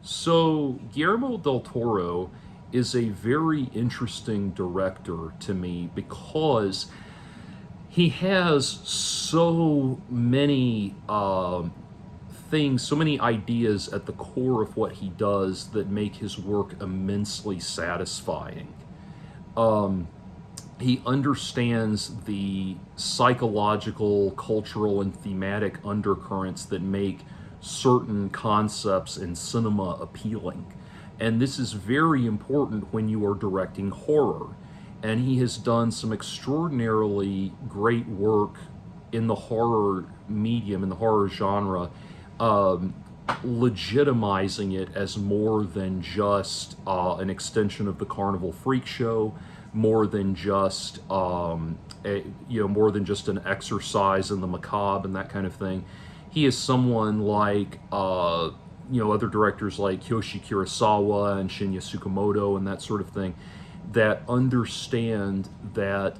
So, Guillermo del Toro is a very interesting director to me because he has so many things, so many ideas at the core of what he does that make his work immensely satisfying. He understands the psychological, cultural, and thematic undercurrents that make certain concepts in cinema appealing. And this is very important when you are directing horror. And he has done some extraordinarily great work in the horror medium, in the horror genre, um, legitimizing it as more than just an extension of the Carnival Freak Show, more than just more than just an exercise in the macabre and that kind of thing. He is someone like other directors like Kyoshi Kurosawa and Shinya Tsukamoto and that sort of thing that understand that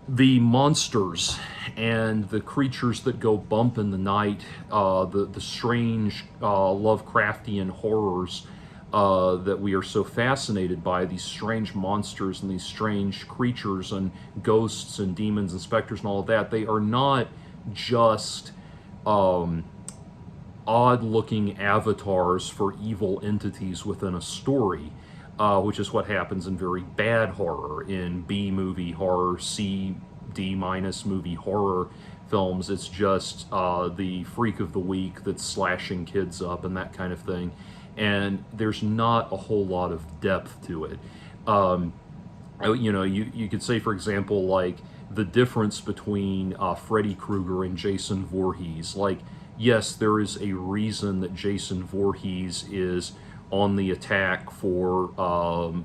the monsters and the creatures that go bump in the night, the strange Lovecraftian horrors that we are so fascinated by, these strange monsters and these strange creatures and ghosts and demons and specters and all of that, they are not just odd looking avatars for evil entities within a story, which is what happens in very bad horror, in B movie horror, C, D minus movie horror films. It's just the freak of the week that's slashing kids up and that kind of thing. And there's not a whole lot of depth to it. Um, you could say, for example, like the difference between Freddy Krueger and Jason Voorhees. Like, yes, there is a reason that Jason Voorhees is on the attack for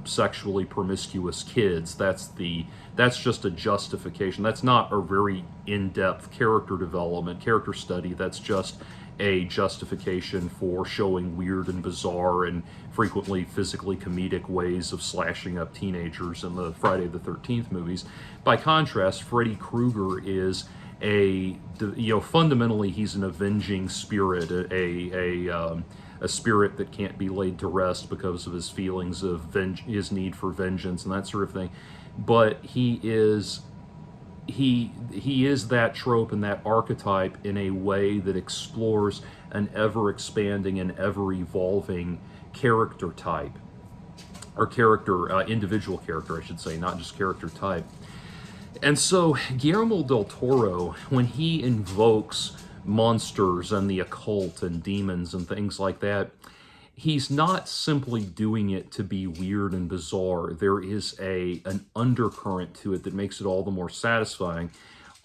sexually promiscuous kids. That's just a justification. That's not a very in-depth character development, character study. That's just a justification for showing weird and bizarre and frequently physically comedic ways of slashing up teenagers in the Friday the 13th movies. By contrast, Freddy Krueger is fundamentally he's an avenging spirit, a spirit that can't be laid to rest because of his feelings of his need for vengeance and that sort of thing. But he is that trope and that archetype in a way that explores an ever expanding and ever evolving character type, or individual character, I should say, not just character type. And so Guillermo del Toro, when he invokes monsters and the occult and demons and things like that, he's not simply doing it to be weird and bizarre. There is an undercurrent to it that makes it all the more satisfying.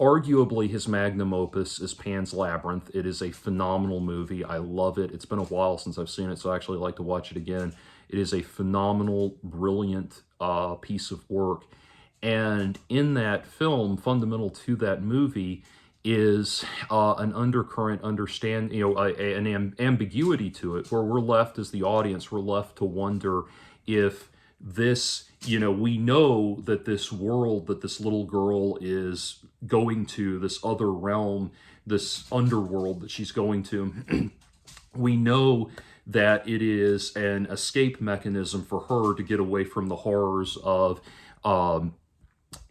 Arguably, his magnum opus is Pan's Labyrinth. It is a phenomenal movie. I love it. It's been a while since I've seen it, so I actually like to watch it again. It is a phenomenal, brilliant piece of work. And in that film, fundamental to that movie, is an undercurrent an ambiguity to it, where we're left as the audience, we're left to wonder if this, we know that this world that this little girl is going to, this other realm, this underworld that she's going to, we know that it is an escape mechanism for her to get away from the horrors of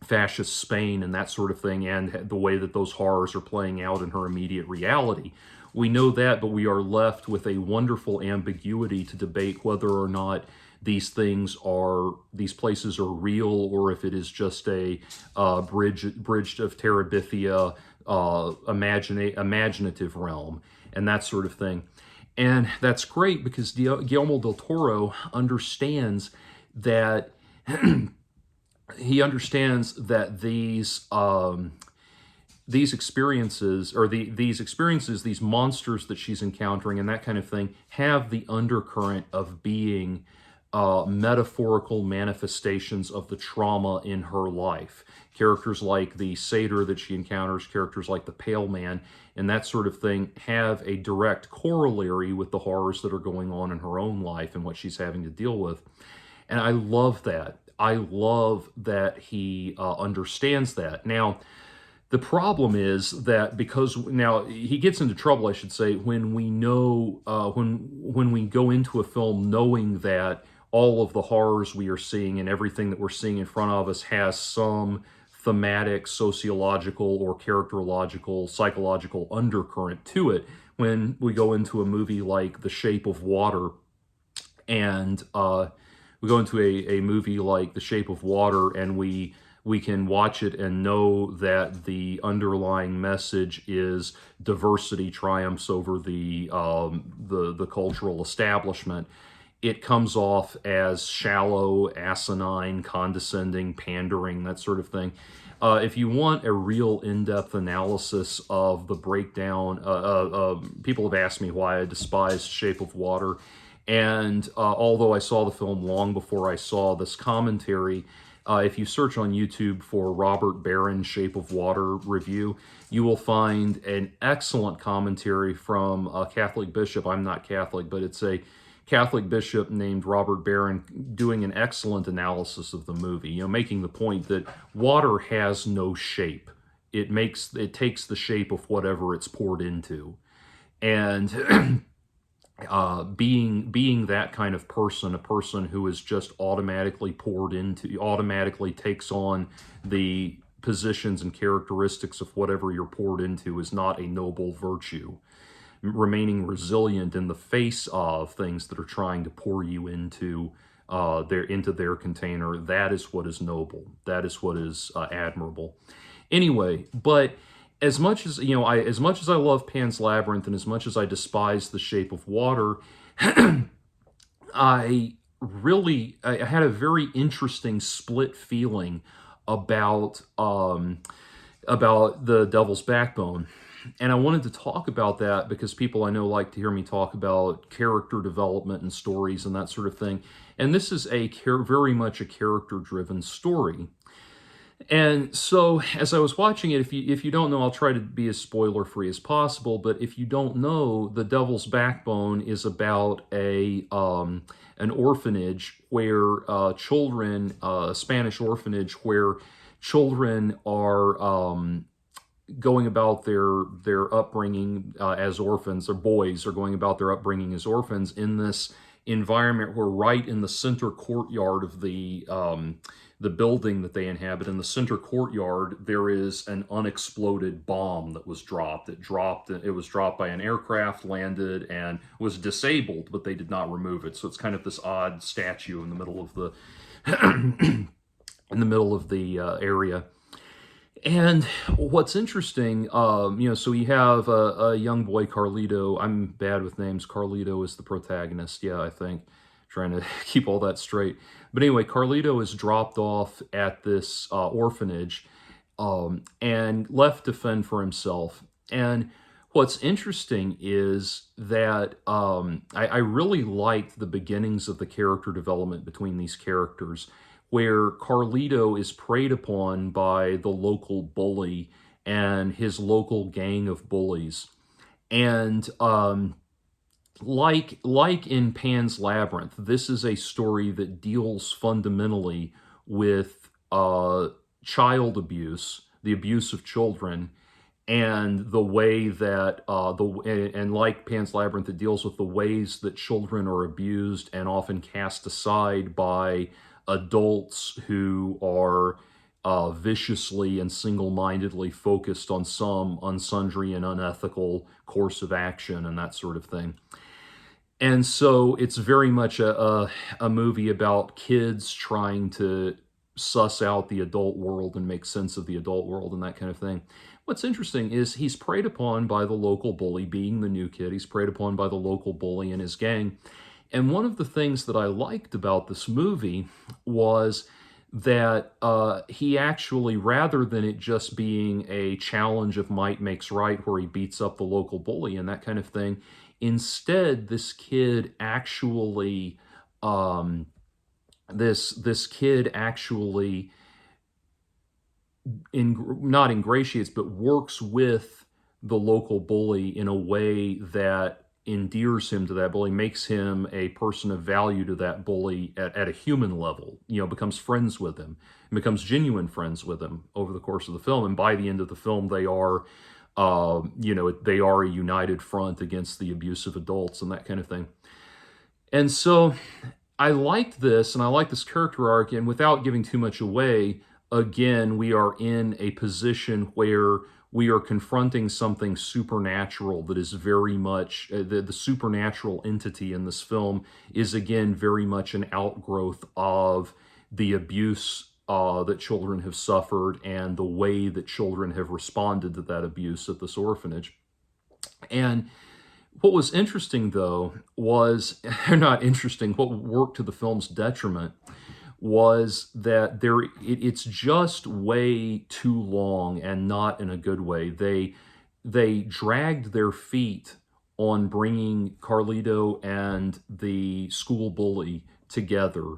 fascist Spain and that sort of thing, and the way that those horrors are playing out in her immediate reality. We know that, but we are left with a wonderful ambiguity to debate whether or not these places are real, or if it is just a bridge of Terabithia, imaginative realm, and that sort of thing. And that's great because Guillermo del Toro understands that he understands that these experiences, or these monsters that she's encountering and that kind of thing, have the undercurrent of being metaphorical manifestations of the trauma in her life. Characters like the satyr that she encounters, characters like the pale man, and that sort of thing have a direct corollary with the horrors that are going on in her own life and what she's having to deal with. And I love that. I love that he understands that. Now, The problem is that because now he gets into trouble, I should say, when we know when we go into a film knowing that all of the horrors we are seeing and everything that we're seeing in front of us has some thematic, sociological, or characterological, psychological undercurrent to it. When we go into a movie like The Shape of Water, and we go into a movie like The Shape of Water, and we can watch it and know that the underlying message is diversity triumphs over the cultural establishment. It comes off as shallow, asinine, condescending, pandering, that sort of thing. If you want a real in-depth analysis of the breakdown, people have asked me why I despise Shape of Water. And although I saw the film long before I saw this commentary, if you search on YouTube for Robert Barron's Shape of Water review, you will find an excellent commentary from a Catholic bishop. I'm not Catholic, but it's a Catholic bishop named Robert Barron doing an excellent analysis of the movie, making the point that water has no shape. It takes the shape of whatever it's poured into. And being that kind of person, a person who is just automatically takes on the positions and characteristics of whatever you're poured into, is not a noble virtue. Remaining resilient in the face of things that are trying to pour you into their container, that is what is noble. That is what is admirable. Anyway, but as much as as much as I love Pan's Labyrinth, and as much as I despise The Shape of Water, I had a very interesting split feeling about The Devil's Backbone. And I wanted to talk about that because people I know like to hear me talk about character development and stories and that sort of thing. And this is very much a character-driven story. And so, as I was watching it, if you don't know, I'll try to be as spoiler-free as possible. But if you don't know, The Devil's Backbone is about an orphanage where children, a Spanish orphanage where children are going about their upbringing as orphans, or boys are going about their upbringing as orphans in this environment where right in the center courtyard of the building that they inhabit, in the center courtyard, there is an unexploded bomb that was dropped. It was dropped by an aircraft, landed, and was disabled, but they did not remove it. So it's kind of this odd statue in the middle of the area. And what's interesting, so you have a young boy, Carlito. I'm bad with names. Carlito is the protagonist, I think. Trying to keep all that straight. But anyway, Carlito is dropped off at this orphanage and left to fend for himself. And what's interesting is that I really liked the beginnings of the character development between these characters, where Carlito is preyed upon by the local bully and his local gang of bullies. And like in Pan's Labyrinth, this is a story that deals fundamentally with child abuse, the abuse of children, and the way that and like Pan's Labyrinth, it deals with the ways that children are abused and often cast aside by adults who are viciously and single-mindedly focused on some unsundry and unethical course of action and that sort of thing. And so it's very much a movie about kids trying to suss out the adult world and make sense of the adult world and that kind of thing. What's interesting is he's preyed upon by the local bully, being the new kid. He's preyed upon by the local bully and his gang. And one of the things that I liked about this movie was that he actually, rather than it just being a challenge of might makes right, where he beats up the local bully and that kind of thing, instead, this kid actually, this kid actually not ingratiates, but works with the local bully in a way that endears him to that bully, makes him a person of value to that bully at a human level, becomes friends with him, and becomes genuine friends with him over the course of the film. And by the end of the film, they are, they are a united front against the abusive adults and that kind of thing. And so I liked this, and I like this character arc, and without giving too much away, again, we are in a position where we are confronting something supernatural that is very much, the supernatural entity in this film is, again, very much an outgrowth of the abuse that children have suffered and the way that children have responded to that abuse at this orphanage. And what was interesting, though, was, or not interesting, what worked to the film's detriment was that it's just way too long, and not in a good way. They dragged their feet on bringing Carlito and the school bully together.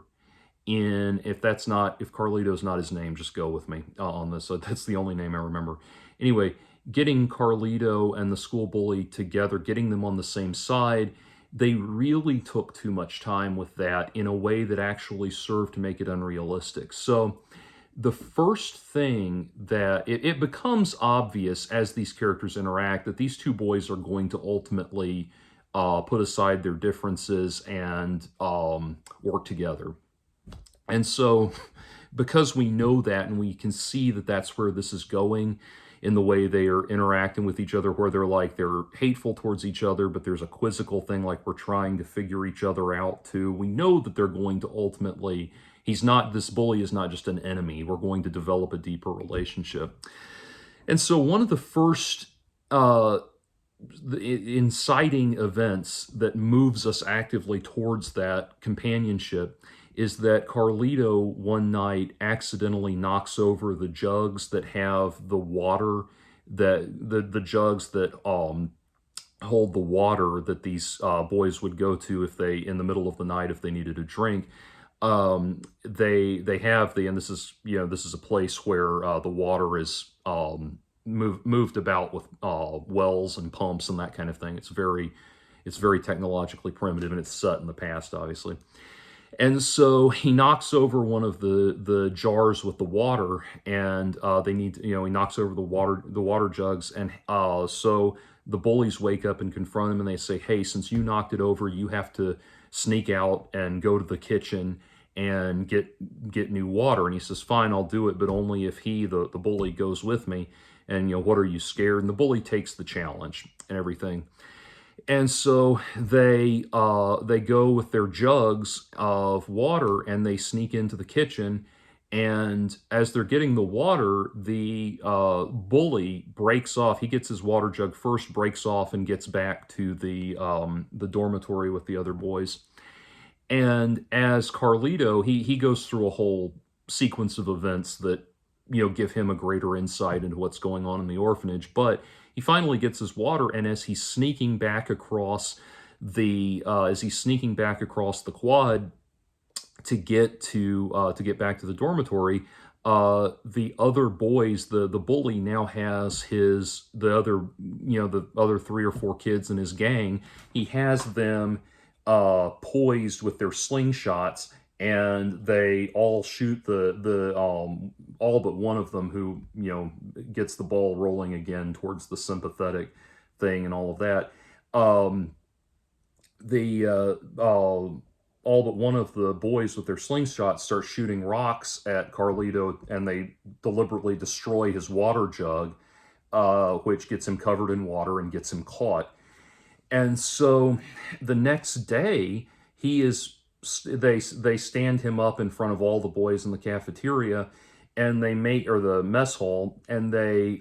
If Carlito's not his name, just go with me on this. So that's the only name I remember. Anyway, getting Carlito and the school bully together, getting them on the same side, they really took too much time with that in a way that actually served to make it unrealistic. So the first thing that it becomes obvious as these characters interact that these two boys are going to ultimately put aside their differences and work together. And so because we know that, and we can see that that's where this is going, in the way they are interacting with each other, where they're hateful towards each other, but there's a quizzical thing, like we're trying to figure each other out too. We know that they're going to ultimately, this bully is not just an enemy. We're going to develop a deeper relationship. And so one of the first inciting events that moves us actively towards that companionship is that Carlito one night accidentally knocks over the jugs that have the water, that the jugs that hold the water that these boys would go to if they, in the middle of the night, if they needed a drink. And this is a place where the water is moved about with wells and pumps and that kind of thing. It's very technologically primitive, and it's set in the past, obviously. And so he knocks over one of the jars with the water, and he knocks over the water jugs, and so the bullies wake up and confront him, and they say, "Hey, since you knocked it over, you have to sneak out and go to the kitchen and get new water." And he says, "Fine, I'll do it, but only if the bully goes with me." And what are you, scared? And the bully takes the challenge and everything. And so they go with their jugs of water, and they sneak into the kitchen. And as they're getting the water, the bully breaks off. He gets his water jug first, breaks off, and gets back to the dormitory with the other boys. And as Carlito, he goes through a whole sequence of events that give him a greater insight into what's going on in the orphanage. But he finally gets his water, and as he's sneaking back across the quad to get back to the dormitory, the other boys, the bully now has the other 3 or 4 kids in his gang. He has them poised with their slingshots, and they all shoot all but one of them, who gets the ball rolling again towards the sympathetic thing and all of that. All but one of the boys with their slingshots start shooting rocks at Carlito, and they deliberately destroy his water jug, which gets him covered in water and gets him caught. And so the next day, they stand him up in front of all the boys in the cafeteria, and or the mess hall, and they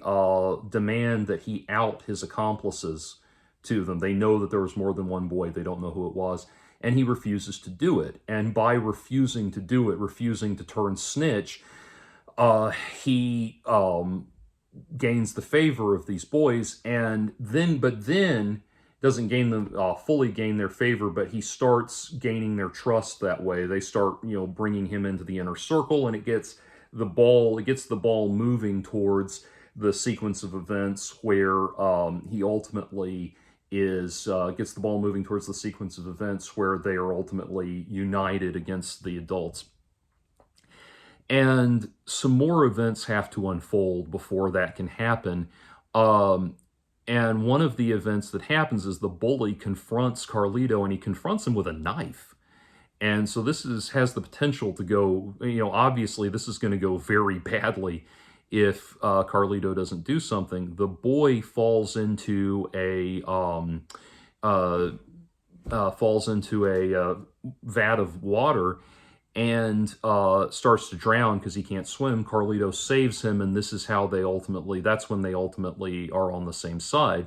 demand that he out his accomplices to them. They know that there was more than one boy. They don't know who it was. And he refuses to do it. And by refusing to do it, refusing to turn snitch, he gains the favor of these boys, but then doesn't fully gain their favor, but he starts gaining their trust that way. They start, bringing him into the inner circle, and it gets the ball moving towards the sequence of events where he ultimately is gets the ball moving towards the sequence of events where they are ultimately united against the adults. And some more events have to unfold before that can happen. Um, and one of the events that happens is the bully confronts Carlito, and he confronts him with a knife. And so this has the potential to go, obviously this is going to go very badly if Carlito doesn't do something. The boy uh, falls into a vat of water and starts to drown because he can't swim. Carlito saves him, and that's when they ultimately are on the same side.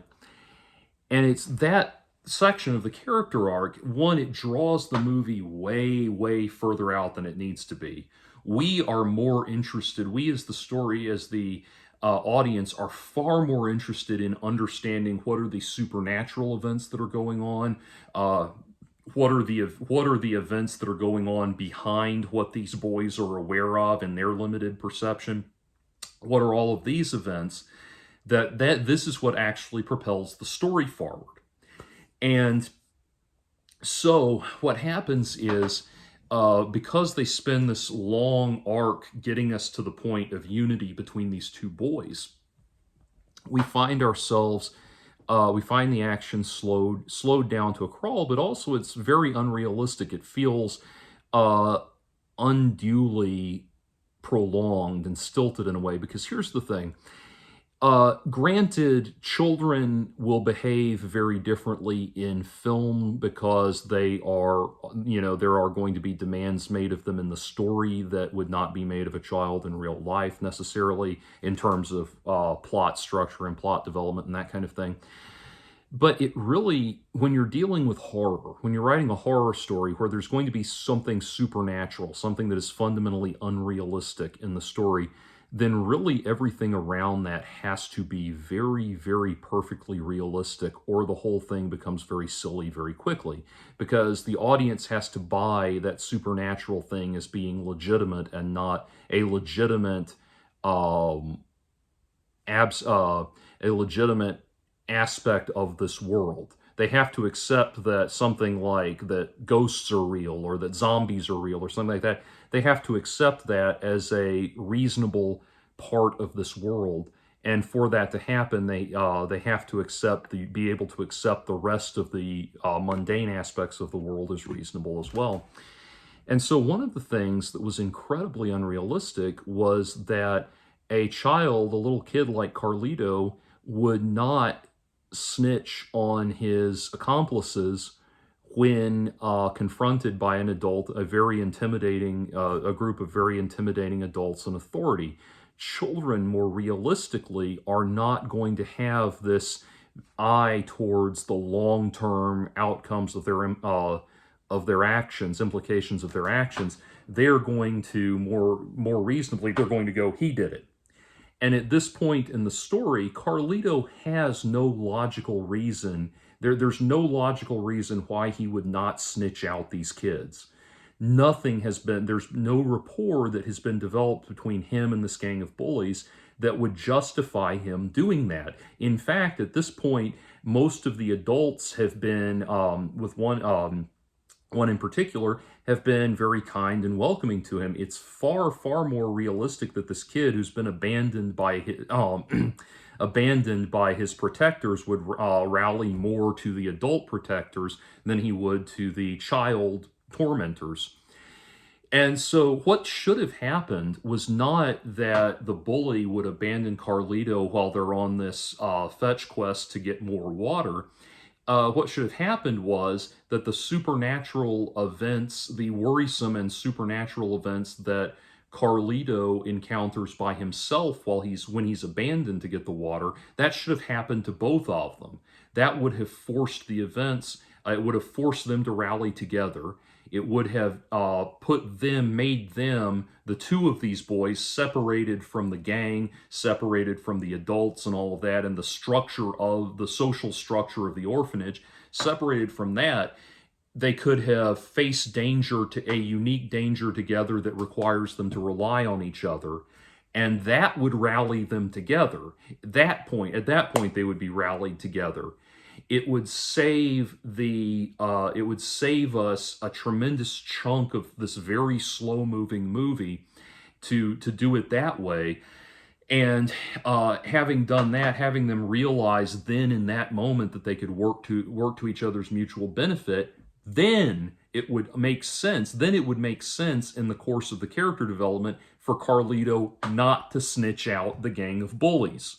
And it's that section of the character arc, one, it draws the movie way, way further out than it needs to be. We are more interested, we as the audience, are far more interested in understanding what are the supernatural events that are going on, what are the events that are going on behind what these boys are aware of in their limited perception. What are all of these events that this is what actually propels the story forward. And so what happens is, because they spend this long arc getting us to the point of unity between these two boys, we find the action slowed down to a crawl, but also it's very unrealistic. It feels unduly prolonged and stilted in a way, because here's the thing. Granted, children will behave very differently in film because there are going to be demands made of them in the story that would not be made of a child in real life necessarily, in terms of plot structure and plot development and that kind of thing. But it really, when you're dealing with horror, when you're writing a horror story where there's going to be something supernatural, something that is fundamentally unrealistic in the story, then really everything around that has to be very, very perfectly realistic, or the whole thing becomes very silly very quickly, because the audience has to buy that supernatural thing as being legitimate and not a legitimate aspect of this world. They have to accept that something like that ghosts are real, or that zombies are real, or something like that. They have to accept that as a reasonable part of this world. And for that to happen, they have to be able to accept the rest of the mundane aspects of the world as reasonable as well. And so one of the things that was incredibly unrealistic was that a little kid like Carlito, would not snitch on his accomplices when confronted by an adult, a group of very intimidating adults in authority. Children, more realistically, are not going to have this eye towards the long-term outcomes of their actions, implications of their actions. They're going to more reasonably, they're going to go, he did it. And at this point in the story, Carlito has no logical reason. There's no logical reason why he would not snitch out these kids. There's no rapport that has been developed between him and this gang of bullies that would justify him doing that. In fact, at this point, most of the adults have been, with one in particular, have been very kind and welcoming to him. It's far, far more realistic that this kid who's been abandoned by his protectors would rally more to the adult protectors than he would to the child tormentors. And so what should have happened was not that the bully would abandon Carlito while they're on this fetch quest to get more water. What should have happened was that the supernatural events, the worrisome and supernatural events that Carlito encounters by himself when he's abandoned to get the water, that should have happened to both of them. That would have forced the events, it would have forced them to rally together. It would have made them, the two of these boys, separated from the gang, separated from the adults and all of that, and the social structure of the orphanage, separated from that. They could have faced a unique danger together that requires them to rely on each other, and that would rally them together. At that point, they would be rallied together. it would save us a tremendous chunk of this very slow moving movie to do it that way. And having done that, having them realize then in that moment that they could work to each other's mutual benefit, then it would make sense. Then it would make sense in the course of the character development for Carlito not to snitch out the gang of bullies.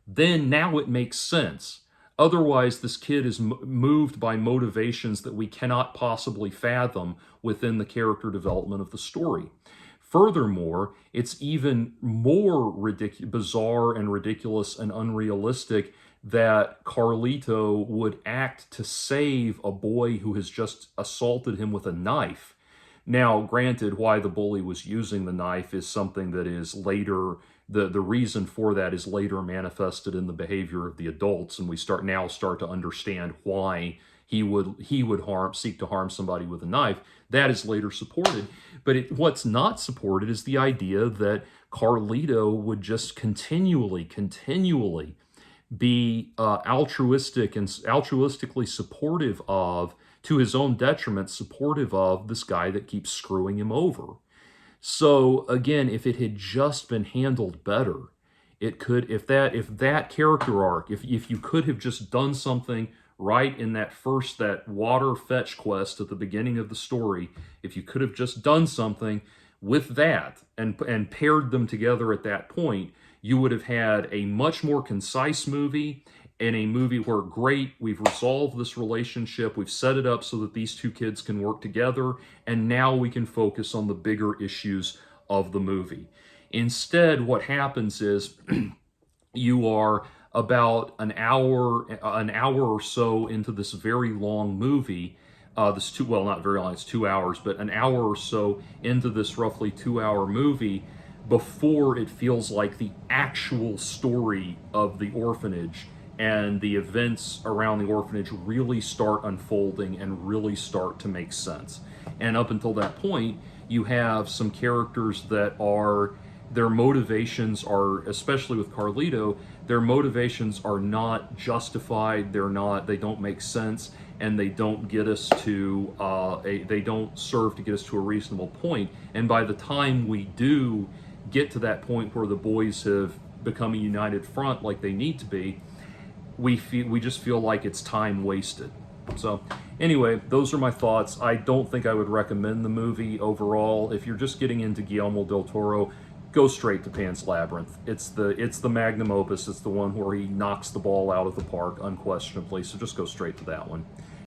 Then now it makes sense. Otherwise, this kid is moved by motivations that we cannot possibly fathom within the character development of the story. Furthermore, it's even more bizarre and ridiculous and unrealistic that Carlito would act to save a boy who has just assaulted him with a knife. Now, granted, why the bully was using the knife is something that is later, the reason for that is later manifested in the behavior of the adults, and we start to understand why he would seek to harm somebody with a knife. That is later supported. But what's not supported is the idea that Carlito would just continually be altruistically supportive of, to his own detriment, supportive of this guy that keeps screwing him over. So again, if it had just been handled better, it could, if that character arc, if you could have just done something right in that water fetch quest at the beginning of the story, if you could have just done something with that and paired them together at that point, you would have had a much more concise movie, and a movie where, great, we've resolved this relationship, we've set it up so that these two kids can work together, and now we can focus on the bigger issues of the movie. Instead, what happens is you are about an hour or so into this very long movie, not very long, it's 2 hours, but an hour or so into this roughly 2 hour movie before it feels like the actual story of the orphanage and the events around the orphanage really start unfolding and really start to make sense. And up until that point, you have some characters that their motivations are, especially with Carlito, their motivations are not justified, they don't make sense, and they don't get us to, they don't serve to get us to a reasonable point. And by the time we do get to that point where the boys have become a united front like they need to be, we just feel like it's time wasted. So anyway, those are my thoughts. I don't think I would recommend the movie overall. If you're just getting into Guillermo del Toro, go straight to Pan's Labyrinth. It's the magnum opus. It's the one where he knocks the ball out of the park, unquestionably. So just go straight to that one.